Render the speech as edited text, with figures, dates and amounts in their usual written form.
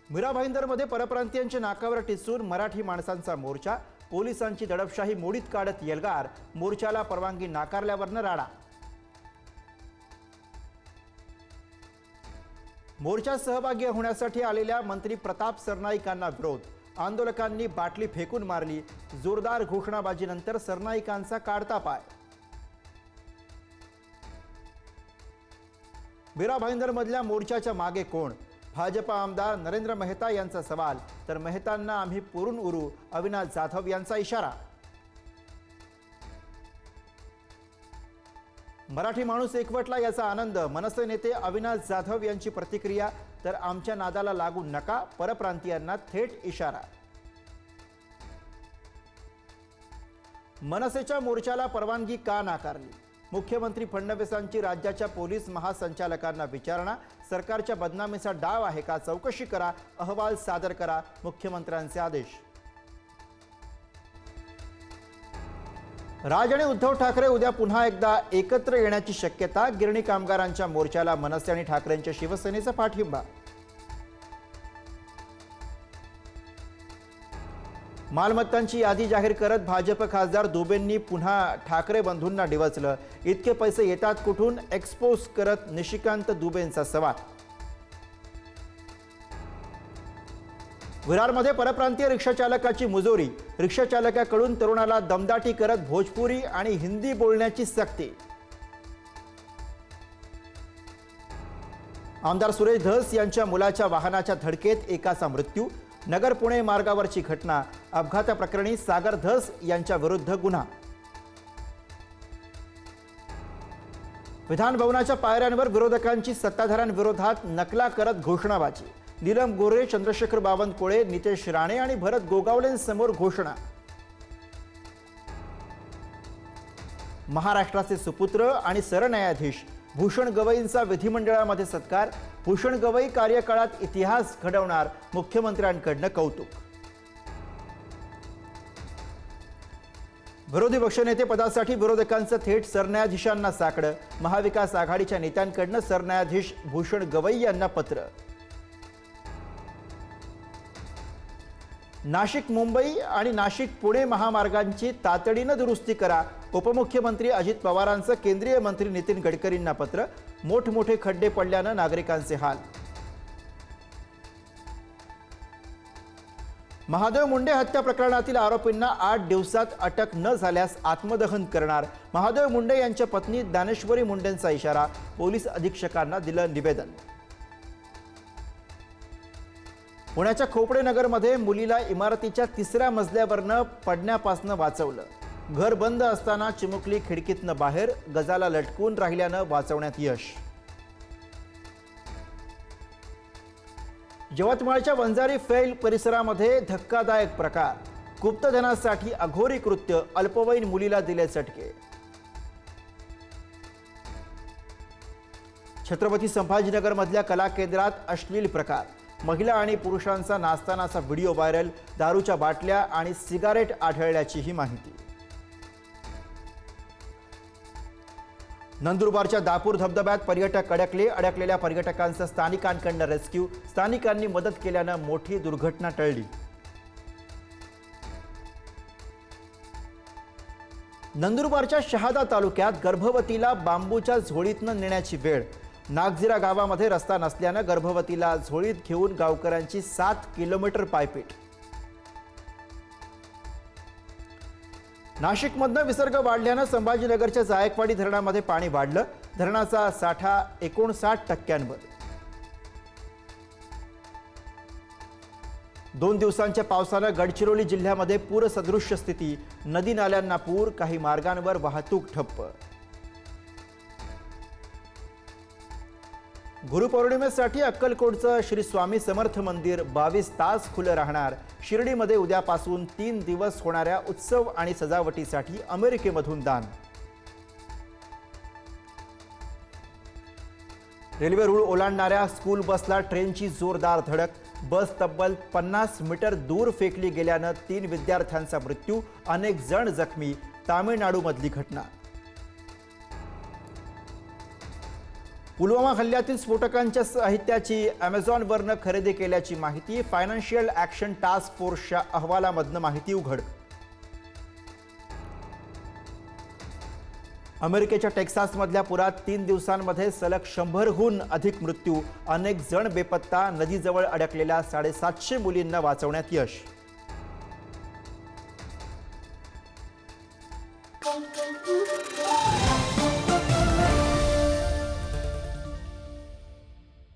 मीरा भाईंदरमध्ये परप्रांतीयांच्या नाकावर टिचून मराठी माणसांचा मोर्चा, पोलिसांची दडपशाही मोडीत काढत येल्गार, मोर्चाला परवानगी नाकारल्यावरनं राडा। मोर्चात सहभागी होण्यासाठी आलेल्या मंत्री प्रताप सरनाईकांना विरोध, आंदोलकांनी बाटली फेकून मारली, जोरदार घोषणाबाजीनंतर सरनाईकांचा काढता पाय। मीरा भाईंदरमधल्या मोर्चाच्या मागे कोण? भाजपा आमदार नरेंद्र मेहता यांचा सवाल, तर मेहतांना आम्ही पुरून उरू, अविनाश जाधव यांचा इशारा। मराठी माणूस एकवटला याचा आनंद, मनसे नेते अविनाश जाधव यांची प्रतिक्रिया, तर आमच्या नादाला लागू नका, परप्रांतीयांना थेट इशारा। मनसेच्या मोर्चाला परवानगी का नाकारली? मुख्यमंत्री फडणवीसांची राज्याच्या पोलीस महासंचालकांना विचारणा, सरकारच्या बदनामीचा डाव आहे का चौकशी करा, अहवाल सादर करा, मुख्यमंत्र्यांचे आदेश। राज आणि उद्धव ठाकरे उद्या पुन्हा एकदा एकत्र येण्याची शक्यता, गिरणी कामगारांच्या मोर्चाला मनसे आणि ठाकरेंच्या शिवसेनेचा पाठिंबा। मालमत्तांची यादी जाहीर करत भाजप खासदार दुबेंनी पुन्हा ठाकरे बंधूंना डिवचलं, इतके पैसे येतात कुठून, एक्सपोज करत निशिकांत दुबेंचा सवाल। विरारमध्ये परप्रांतीय रिक्षाचालकाची मुजोरी, रिक्षाचालकाकडून तरुणाला दमदाटी करत भोजपुरी आणि हिंदी बोलण्याची सक्ती। आमदार सुरेश धस यांच्या मुलाच्या वाहनाच्या धडकेत एकाचा मृत्यू, नगर पुणे मार्गावरची घटना, अपघाताप्रकरणी सागर धस यांच्या विरुद्ध गुन्हा। विधान भवनाच्या पायऱ्यांवर विरोधकांची सत्ताधाऱ्यांविरोधात नकला करत घोषणाबाजी, नीलम गोरे, चंद्रशेखर बावनकुळे, नितेश राणे आणि भरत गोगावलेंसमोर घोषणा। महाराष्ट्राचे सुपुत्र आणि सरन्यायाधीश भूषण गवईंचा विधिमंडळामध्ये सत्कार, भूषण गवई कार्यकाळात इतिहास घडवणार, मुख्यमंत्र्यांकडनं कौतुक। विरोधी पक्षनेते पदासाठी विरोधकांचं थेट सरन्यायाधीशांना साकडं, महाविकास आघाडीच्या नेत्यांकडनं सरन्यायाधीश भूषण गवई यांना पत्र। नाशिक मुंबई आणि नाशिक पुणे महामार्गांची तातडीनं दुरुस्ती करा, उपमुख्यमंत्री अजित पवारांचं केंद्रीय मंत्री नितीन गडकरींना पत्र, मोठमोठे खड्डे पडल्यानं नागरिकांचे हाल। महादेव मुंडे हत्या प्रकरणातील आरोपींना 8 दिवसात अटक न झाल्यास आत्मदहन करणार, महादेव मुंडे यांच्या पत्नी ज्ञानेश्वरी मुंडेंचा इशारा, पोलीस अधीक्षकांना दिलं निवेदन। पुण्याच्या खोपडेनगरमध्ये मुलीला इमारतीच्या 3ऱ्या मजल्यावरनं पडण्यापासून वाचवलं, घर बंद असताना चिमुकली खिडकीतनं बाहेर, गजाला लटकून राहिल्यानं वाचवण्यात यश। यवतमाळच्या वंजारी फैल परिसरामध्ये धक्कादायक प्रकार, गुप्तधनासाठी अघोरी कृत्य, अल्पवयीन मुलीला दिले चटके। छत्रपती संभाजीनगरमधल्या कला केंद्रात अश्लील प्रकार, महिला आणि पुरुषांचा नाचतानाचा व्हिडिओ व्हायरल, दारूच्या बाटल्या आणि सिगारेट आढळल्याची ही माहिती। नंदुरबारच्या दापूर धबधब्यात पर्यटक अडकलेल्या पर्यटकांचं स्थानिकांकडून रेस्क्यू, स्थानिकांनी मदत केल्यानं मोठी दुर्घटना टळली। नंदुरबारच्या शहादा तालुक्यात गर्भवतीला बांबूच्या झोळीतनं नेण्याची वेळ, नागझिरा गावामध्ये रस्ता नसल्यानं गर्भवतीला झोळीत घेऊन गावकऱ्यांची 7 किलोमीटर पायपीट। नाशिकमधनं विसर्ग वाढल्यानं संभाजीनगरच्या जायकवाडी धरणामध्ये पाणी वाढलं, धरणाचा साठा 59%वर। 2 दिवसांच्या पावसानं गडचिरोली जिल्ह्यामध्ये पूरसदृश्य स्थिती, नदी नाल्यांना पूर, काही मार्गांवर वाहतूक ठप्प। गुरुपौर्णिमेसाठी अक्कलकोटचं श्री स्वामी समर्थ मंदिर 22 तास खुलं राहणार, शिर्डीमध्ये उद्यापासून 3 दिवस होणाऱ्या उत्सव आणि सजावटीसाठी अमेरिकेमधून दान। रेल्वे रूळ ओलांडणाऱ्या स्कूल बसला ट्रेनची जोरदार धडक, बस तब्बल 50 मीटर दूर फेकली गेल्यानं 3 विद्यार्थ्यांचा मृत्यू, अनेक जण जखमी, तामिळनाडूमधली घटना। पुलवामा हल्ल्यातील स्फोटकांच्या साहित्याची अमेझॉनवरनं खरेदी केल्याची माहिती फायनान्शियल ॲक्शन टास्क फोर्सच्या अहवालामधनं माहिती उघड. अमेरिकेच्या टेक्सासमधल्या पुरात 3 दिवसांमध्ये सलग 100हून अधिक मृत्यू, अनेक जण बेपत्ता. नदीजवळ अडकलेल्या 750 मुलींना वाचवण्यात यश.